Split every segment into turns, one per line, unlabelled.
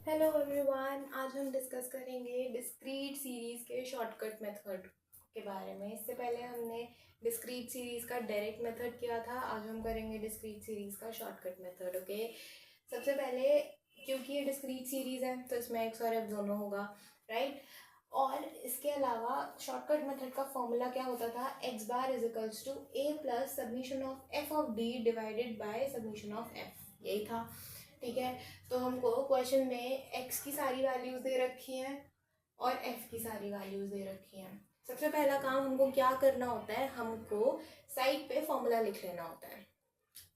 Hello everyone, आज हम discuss करेंगे डिस्क्रीट सीरीज़ के शॉर्टकट मेथड के बारे में। इससे पहले हमने डिस्क्रीट सीरीज़ का डायरेक्ट मेथड किया था, आज हम करेंगे डिस्क्रीट सीरीज़ का शॉर्टकट मेथड। ओके, सबसे पहले क्योंकि ये डिस्क्रीट सीरीज़ है तो इसमें एक्स और एफ दोनों होगा, राइट। और इसके अलावा शॉर्टकट मेथड का फॉर्मूला क्या होता था, x bar is equals to a plus submission of f of d divided by submission of f, यही था। ठीक है, तो हमको क्वेश्चन में x की सारी वैल्यूज़ दे रखी हैं और f की सारी वैल्यूज़ दे रखी हैं। सबसे पहला काम हमको क्या करना होता है, हमको साइड पे फॉर्मूला लिख लेना होता है।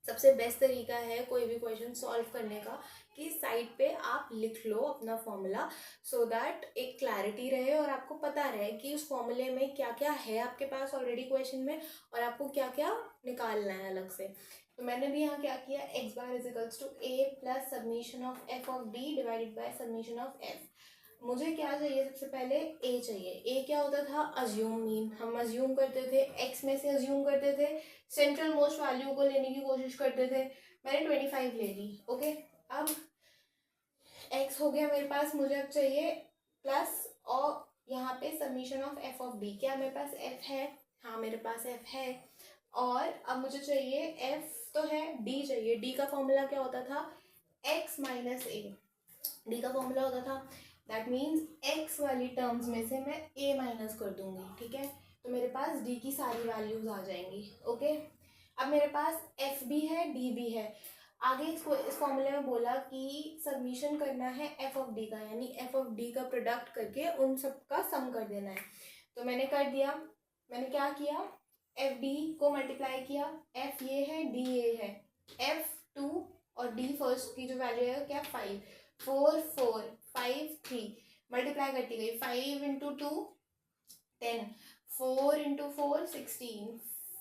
सबसे बेस्ट तरीका है कोई भी क्वेश्चन सॉल्व करने का कि साइड पे आप लिख लो अपना फॉर्मूला, सो दैट एक क्लैरिटी रहे और आपको पता रहे कि उस फॉर्मूले में क्या क्या है आपके पास ऑलरेडी क्वेश्चन में और आपको क्या क्या निकालना है अलग से। तो मैंने भी यहाँ क्या किया, x bar is equals to a plus submission of f of d divided by submission of f. मुझे क्या चाहिए, सबसे पहले ए चाहिए। ए क्या होता था, अज्यूम मीन। हम अज्यूम करते थे, एक्स में से अज्यूम करते थे, सेंट्रल मोस्ट वैल्यू को लेने की कोशिश करते थे। मैंने 25 ले ली। ओके, अब एक्स हो गया मेरे पास, मुझे अब चाहिए प्लस और यहाँ पे submission of f of D. क्या मेरे पास एफ है? हाँ, मेरे पास एफ है। और अब मुझे चाहिए एफ तो है, डी चाहिए। डी का फॉर्मूला क्या होता था, एक्स माइनस ए। डी का फॉर्मूला होता था, दैट मीन्स एक्स वाली टर्म्स में से मैं ए माइनस कर दूंगी। ठीक है, तो मेरे पास डी की सारी वैल्यूज आ जाएंगी। ओके, अब मेरे पास एफ भी है, डी भी है। आगे इसको इस फॉर्मूले में बोला कि सबमिशन करना है एफ ऑफ डी का, यानी एफ ऑफ डी का प्रोडक्ट करके उन सब का सम कर देना है। तो मैंने कर दिया। मैंने क्या किया, एफ डी को मल्टीप्लाई किया। एफ ये है, डी ये है। एफ 2 और डी फर्स्ट की जो वैल्यू है क्या, 5, 4 4 5 3, मल्टीप्लाई करती गई। 5 into 2 10, 4 into 4 16,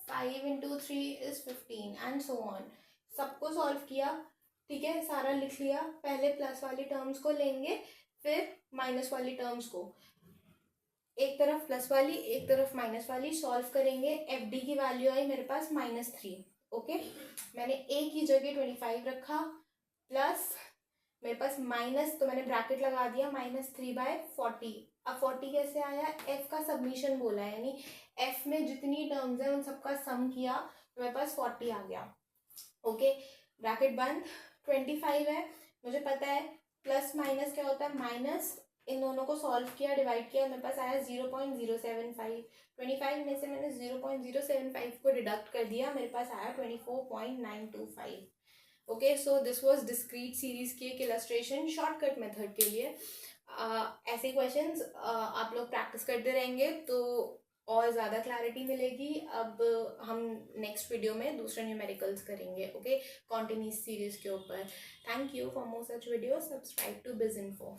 5 into 3 is 15 and so on. सबको सॉल्व किया। ठीक है, सारा लिख लिया। पहले प्लस वाली टर्म्स को लेंगे, फिर माइनस वाली टर्म्स को। एक तरफ प्लस वाली, एक तरफ माइनस वाली, सॉल्व करेंगे। एफ डी की वैल्यू आई मेरे पास -3। ओके, मैंने ए की जगह 25 रखा, प्लस मेरे पास माइनस, तो मैंने ब्रैकेट लगा दिया, -3/40। अब 40 कैसे आया, एफ का सबमिशन बोला है, यानी एफ में जितनी टर्म्स है उन सबका सम किया तो मेरे पास 40 आ गया। ओके, ब्रैकेट बंद। 25 है, मुझे पता है प्लस माइनस क्या होता है, माइनस। इन दोनों को सॉल्व किया, डिवाइड किया, मेरे पास आया 0.075। 25 में से मैंने 0.075 को डिडक्ट कर दिया, मेरे पास आया 24.925। Okay, so this was discrete series की एक इलस्ट्रेशन शॉर्टकट मेथड के लिए। ऐसे क्वेश्चंस आप लोग प्रैक्टिस करते रहेंगे तो और ज़्यादा क्लैरिटी मिलेगी। अब हम नेक्स्ट वीडियो में दूसरे न्यूमेरिकल्स करेंगे, ओके, कॉन्टिन्यूस सीरीज के ऊपर। Thank you for more such video, subscribe to Biz info.